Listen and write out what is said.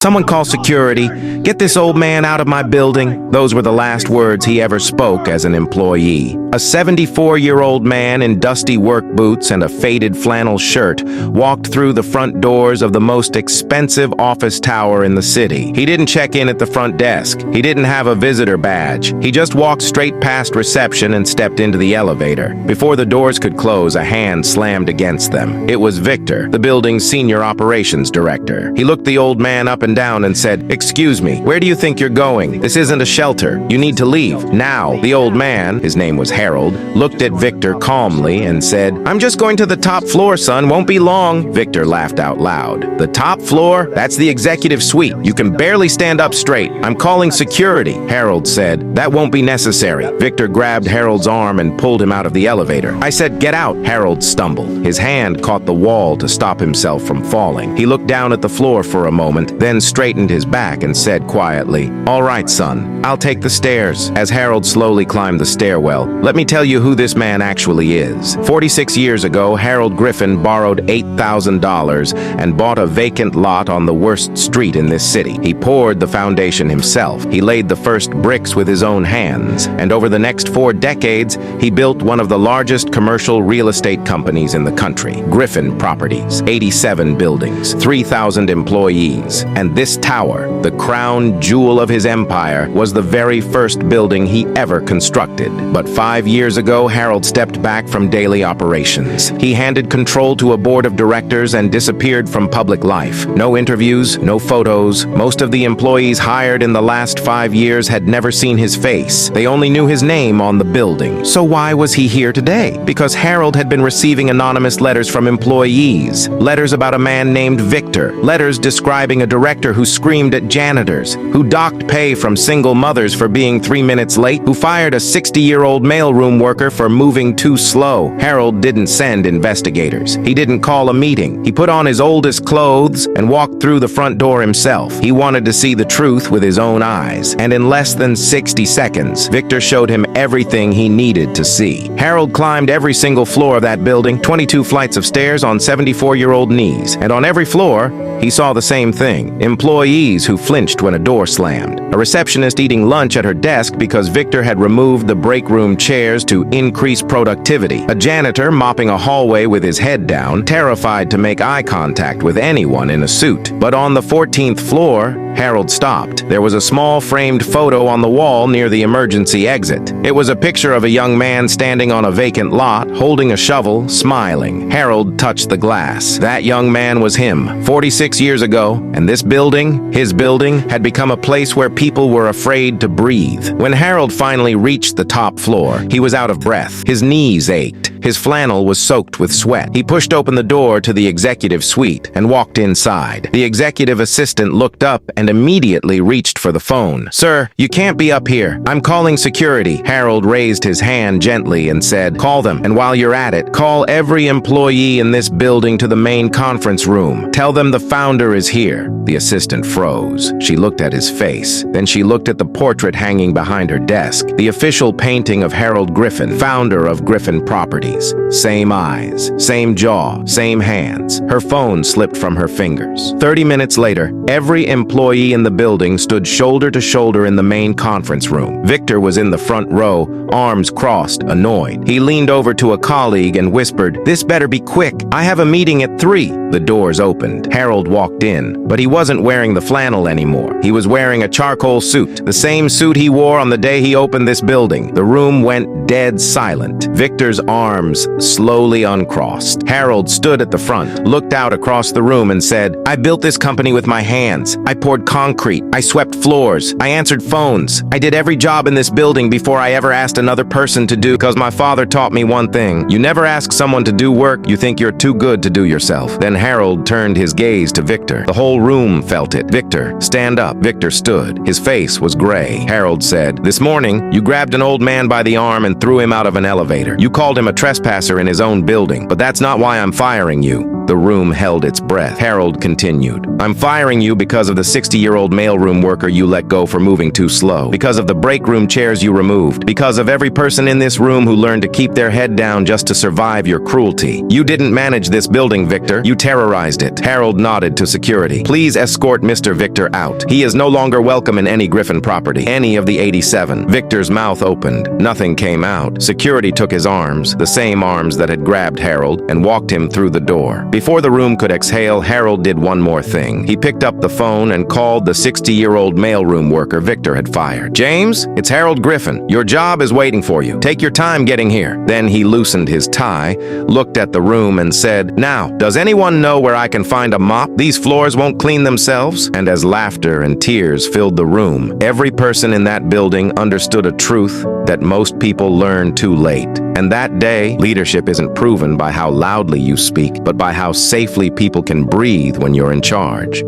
Someone call security. Get this old man out of my building. Those were the last words he ever spoke as an employee. A 74-year-old man in dusty work boots and a faded flannel shirt walked through the front doors of the most expensive office tower in the city. He didn't check in at the front desk. He didn't have a visitor badge. He just walked straight past reception and stepped into the elevator. Before the doors could close, a hand slammed against them. It was Victor, the building's senior operations director. He looked the old man up and down and said, "Excuse me, where do you think you're going? This isn't a shelter. You need to leave now." The old man, his name was Harold, looked at Victor calmly and said, "I'm just going to the top floor, son. Won't be long." Victor laughed out loud. "The top floor? That's the executive suite. You can barely stand up straight. I'm calling security." Harold said, "That won't be necessary." Victor grabbed Harold's arm and pulled him out of the elevator. "I said, get out." Harold stumbled. His hand caught the wall to stop himself from falling. He looked down at the floor for a moment, then straightened his back and said quietly, "All right, son, I'll take the stairs." As Harold slowly climbed the stairwell, "Let me tell you who this man actually is." 46 years ago, Harold Griffin borrowed $8,000 and bought a vacant lot on the worst street in this city. He poured the foundation himself. He laid the first bricks with his own hands. And over the next 4 decades, he built one of the largest commercial real estate companies in the country, Griffin Properties. 87 buildings, 3,000 employees. And this tower, the crown jewel of his empire, was the very first building he ever constructed. But 5 years ago, Harold stepped back from daily operations. He handed control to a board of directors and disappeared from public life. No interviews, no photos. Most of the employees hired in the last 5 years had never seen his face. They only knew his name on the building. So why was he here today? Because Harold had been receiving anonymous letters from employees. Letters about a man named Victor. Letters describing a director who screamed at janitors, who docked pay from single mothers for being 3 minutes late, who fired a 60-year-old mailroom worker for moving too slow. Harold didn't send investigators. He didn't call a meeting. He put on his oldest clothes and walked through the front door himself. He wanted to see the truth with his own eyes. And in less than 60 seconds, Victor showed him everything he needed to see. Harold climbed every single floor of that building, 22 flights of stairs on 74-year-old knees. And on every floor, he saw the same thing. Employees who flinched when a door slammed. A receptionist eating lunch at her desk because Victor had removed the break room chairs to increase productivity. A janitor mopping a hallway with his head down, terrified to make eye contact with anyone in a suit. But on the 14th floor, Harold stopped. There was a small framed photo on the wall near the emergency exit. It was a picture of a young man standing on a vacant lot, holding a shovel, smiling. Harold touched the glass. That young man was him, 46 years ago, and this building, his building, had become a place where people were afraid to breathe. When Harold finally reached the top floor, he was out of breath. His knees ached. His flannel was soaked with sweat. He pushed open the door to the executive suite and walked inside. The executive assistant looked up and immediately reached for the phone. "Sir, you can't be up here. I'm calling security." Harold raised his hand gently and said, "Call them, and while you're at it, call every employee in this building to the main conference room. Tell them the founder is here." The assistant froze. She looked at his face. Then she looked at the portrait hanging behind her desk, the official painting of Harold Griffin, founder of Griffin Properties. Same eyes, same jaw, same hands. Her phone slipped from her fingers. 30 minutes later, every employee in the building stood shoulder to shoulder in the main conference room. Victor was in the front row, arms crossed, annoyed. He leaned over to a colleague and whispered, "This better be quick. I have a meeting at 3. The doors opened. Harold walked in, but he wasn't wearing the flannel anymore. He was wearing a charcoal suit, the same suit he wore on the day he opened this building. The room went dead silent. Victor's arms slowly uncrossed. Harold stood at the front, looked out across the room and said, "I built this company with my hands. I poured concrete. I swept floors. I answered phones. I did every job in this building before I ever asked another person to do, because my father taught me one thing. You never ask someone to do work you think you're too good to do yourself." Then Harold turned his gaze to Victor. The whole room felt it. "Victor, stand up." Victor stood. His face was gray. Harold said, "This morning, you grabbed an old man by the arm and threw him out of an elevator. You called him a trespasser in his own building, but that's not why I'm firing you." The room held its breath. Harold continued, "I'm firing you because of the 60-year-old mailroom worker you let go for moving too slow, because of the break room chairs you removed, because of every person in this room who learned to keep their head down just to survive your cruelty. You didn't manage this building, Victor. You terrorized it." Harold nodded to security. "Please escort Mr. Victor out. He is no longer welcome in any Griffin property, any of the 87. Victor's mouth opened. Nothing came out. Security took his arms, the same arms that had grabbed Harold, and walked him through the door. Before the room could exhale, Harold did one more thing. He picked up the phone and called the 60-year-old mailroom worker Victor had fired. "James, it's Harold Griffin. Your job is waiting for you. Take your time getting here." Then he loosened his tie, looked at the room and said, "Now, does anyone know where I can find a mop? These floors won't clean themselves." And as laughter and tears filled the room, every person in that building understood a truth that most people learn too late. And that day, leadership isn't proven by how loudly you speak, but by how safely people can breathe when you're in charge.